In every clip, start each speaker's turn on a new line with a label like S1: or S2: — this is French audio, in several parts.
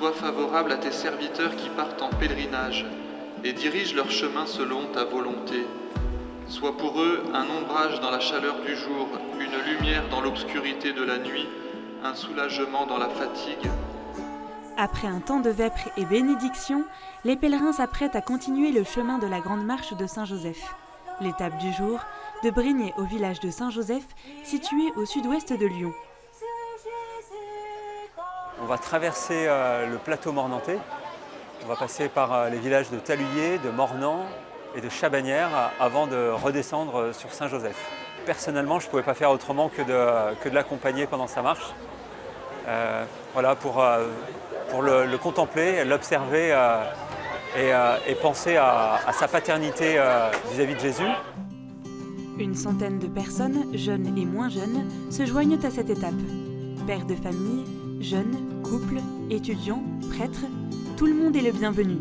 S1: sois favorable à tes serviteurs qui partent en pèlerinage et dirige leur chemin selon ta volonté. Sois pour eux un ombrage dans la chaleur du jour, une lumière dans l'obscurité de la nuit, un soulagement dans la fatigue.
S2: Après un temps de vêpres et bénédiction, les pèlerins s'apprêtent à continuer le chemin de la Grande Marche de Saint-Joseph. L'étape du jour, de Brignais au village de Saint-Joseph, situé au sud-ouest de Lyon.
S3: On va traverser le plateau mornantais. On va passer par les villages de Taluyer, de Mornan et de Chabanières avant de redescendre sur Saint-Joseph. Personnellement, je ne pouvais pas faire autrement que de l'accompagner pendant sa marche. Voilà, pour le contempler, l'observer et penser à sa paternité vis-à-vis de Jésus.
S2: Une centaine de personnes, jeunes et moins jeunes, se joignent à cette étape. Pères de famille, jeunes, couples, étudiants, prêtres, tout le monde est le bienvenu.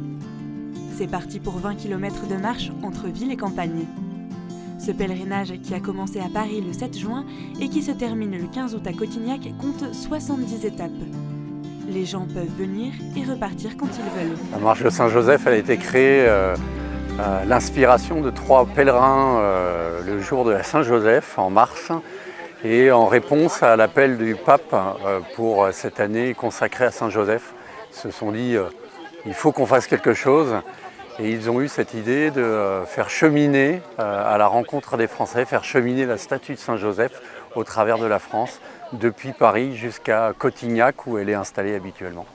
S2: C'est parti pour 20 km de marche entre ville et campagne. Ce pèlerinage qui a commencé à Paris le 7 juin et qui se termine le 15 août à Cotignac compte 70 étapes. Les gens peuvent venir et repartir quand ils veulent.
S4: La marche de Saint-Joseph, elle a été créée à l'inspiration de 3 pèlerins le jour de la Saint-Joseph en mars et en réponse à l'appel du pape pour cette année consacrée à Saint-Joseph. Ils se sont dit il faut qu'on fasse quelque chose et ils ont eu cette idée de faire cheminer à la rencontre des Français, faire cheminer la statue de Saint-Joseph au travers de la France depuis Paris jusqu'à Cotignac où elle est installée habituellement.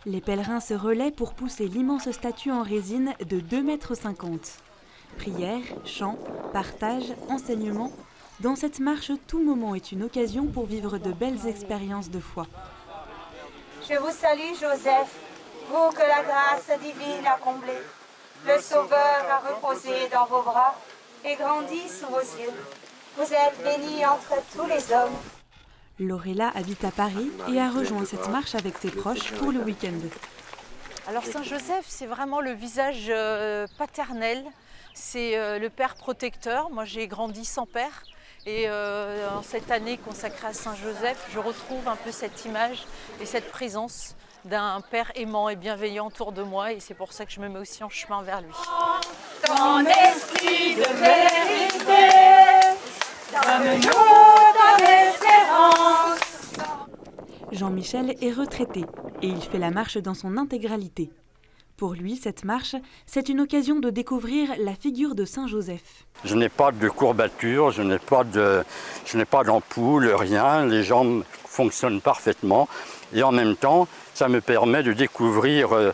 S2: Les pèlerins se relaient pour pousser l'immense statue en résine de 2,50 mètres. Prières, chants, partage, enseignements. Dans cette marche, tout moment est une occasion pour vivre de belles expériences de foi.
S5: Je vous salue, Joseph, vous que la grâce divine a comblé. Le Sauveur a reposé dans vos bras et grandi sous vos yeux. Vous êtes bénie entre tous les hommes.
S2: Lorella habite à Paris et a rejoint cette marche avec ses proches pour le week-end.
S6: Alors Saint-Joseph, c'est vraiment le visage paternel, c'est le père protecteur. Moi j'ai grandi sans père et en cette année consacrée à Saint-Joseph, je retrouve un peu cette image et cette présence d'un père aimant et bienveillant autour de moi et c'est pour ça que je me mets aussi en chemin vers lui.
S5: Ton esprit de vérité, donne-nous ton espérance.
S2: Jean-Michel est retraité et il fait la marche dans son intégralité. Pour lui, cette marche, c'est une occasion de découvrir la figure de Saint-Joseph.
S7: Je n'ai pas de courbature, je n'ai pas d'ampoule, rien. Les jambes fonctionnent parfaitement. Et en même temps, ça me permet de découvrir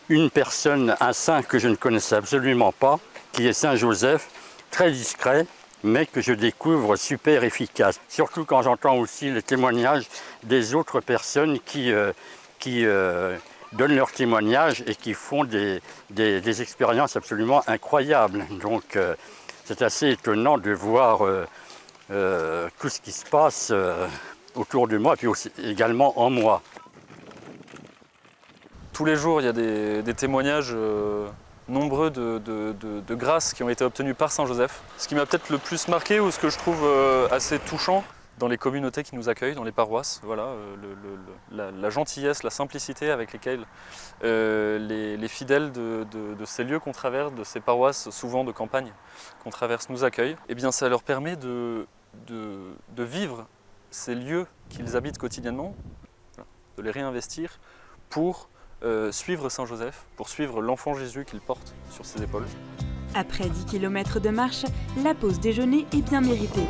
S7: une personne, un saint que je ne connaissais absolument pas, qui est Saint-Joseph, très discret, mais que je découvre super efficace. Surtout quand j'entends aussi les témoignages des autres personnes qui donnent leurs témoignages et qui font des expériences absolument incroyables. Donc c'est assez étonnant de voir tout ce qui se passe autour de moi, et puis aussi, également en moi.
S8: Tous les jours, il y a des témoignages nombreux de grâces qui ont été obtenues par Saint-Joseph. Ce qui m'a peut-être le plus marqué ou ce que je trouve assez touchant dans les communautés qui nous accueillent, dans les paroisses, voilà, la gentillesse, la simplicité avec lesquelles les fidèles de ces lieux qu'on traverse, de ces paroisses souvent de campagne qu'on traverse, nous accueillent, eh bien ça leur permet de vivre ces lieux qu'ils habitent quotidiennement, voilà, de les réinvestir pour suivre Saint-Joseph, pour suivre l'enfant Jésus qu'il porte sur ses épaules.
S2: Après 10 km de marche, la pause déjeuner est bien méritée.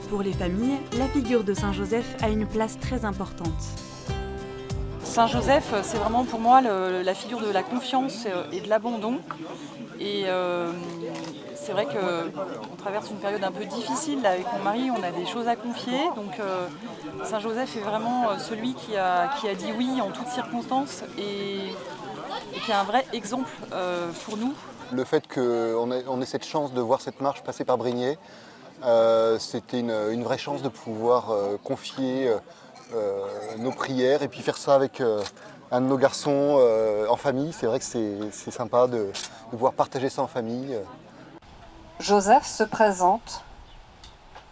S2: Pour les familles, la figure de Saint-Joseph a une place très importante.
S9: Saint-Joseph, c'est vraiment pour moi la figure de la confiance et de l'abandon. Et c'est vrai qu'on traverse une période un peu difficile là, avec mon mari, on a des choses à confier. Donc Saint-Joseph est vraiment celui qui a dit oui en toutes circonstances et qui est un vrai exemple pour nous.
S10: Le fait qu'on ait cette chance de voir cette marche passer par Brignais, c'était une vraie chance de pouvoir confier nos prières et puis faire ça avec un de nos garçons en famille. C'est vrai que c'est sympa de pouvoir partager ça en famille.
S11: Joseph se présente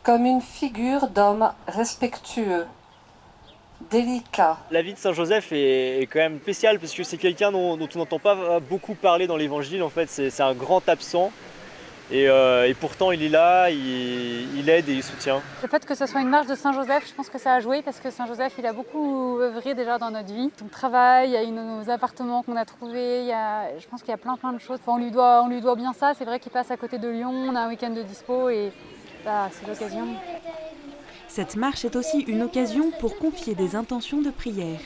S11: comme une figure d'homme respectueux, délicat.
S12: La vie de Saint Joseph est quand même spéciale parce que c'est quelqu'un dont on n'entend pas beaucoup parler dans l'évangile. En fait, c'est un grand absent et pourtant il est là, il aide et il soutient.
S13: Le fait que ce soit une marche de Saint Joseph, je pense que ça a joué parce que Saint Joseph il a beaucoup œuvré déjà dans notre vie. Son travail, il y a nos appartements qu'on a trouvés, je pense qu'il y a plein de choses. Enfin, on lui doit bien ça, c'est vrai qu'il passe à côté de Lyon, on a un week-end de dispo et c'est l'occasion.
S2: Cette marche est aussi une occasion pour confier des intentions de prière.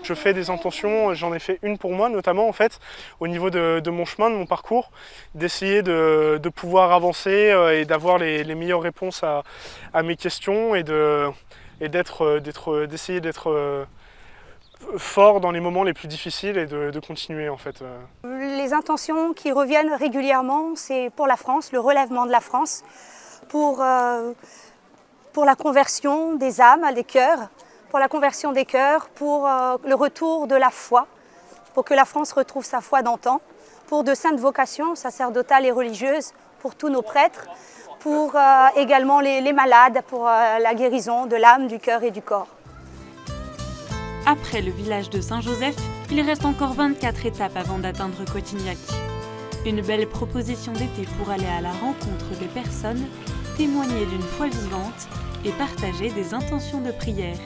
S14: Je fais des intentions, j'en ai fait une pour moi notamment en fait, au niveau de mon chemin, de mon parcours, d'essayer de pouvoir avancer et d'avoir les meilleures réponses à mes questions et d'essayer d'être fort dans les moments les plus difficiles et de continuer en fait.
S5: Les intentions qui reviennent régulièrement, c'est pour la France, le relèvement de la France, pour la conversion des âmes, des cœurs, pour la conversion des cœurs, pour le retour de la foi, pour que la France retrouve sa foi d'antan, pour de saintes vocations sacerdotales et religieuses, pour tous nos prêtres, pour également les malades, pour la guérison de l'âme, du cœur et du corps.
S2: Après le village de Saint-Joseph, il reste encore 24 étapes avant d'atteindre Cotignac. Une belle proposition d'été pour aller à la rencontre des personnes, témoigner d'une foi vivante et partager des intentions de prière.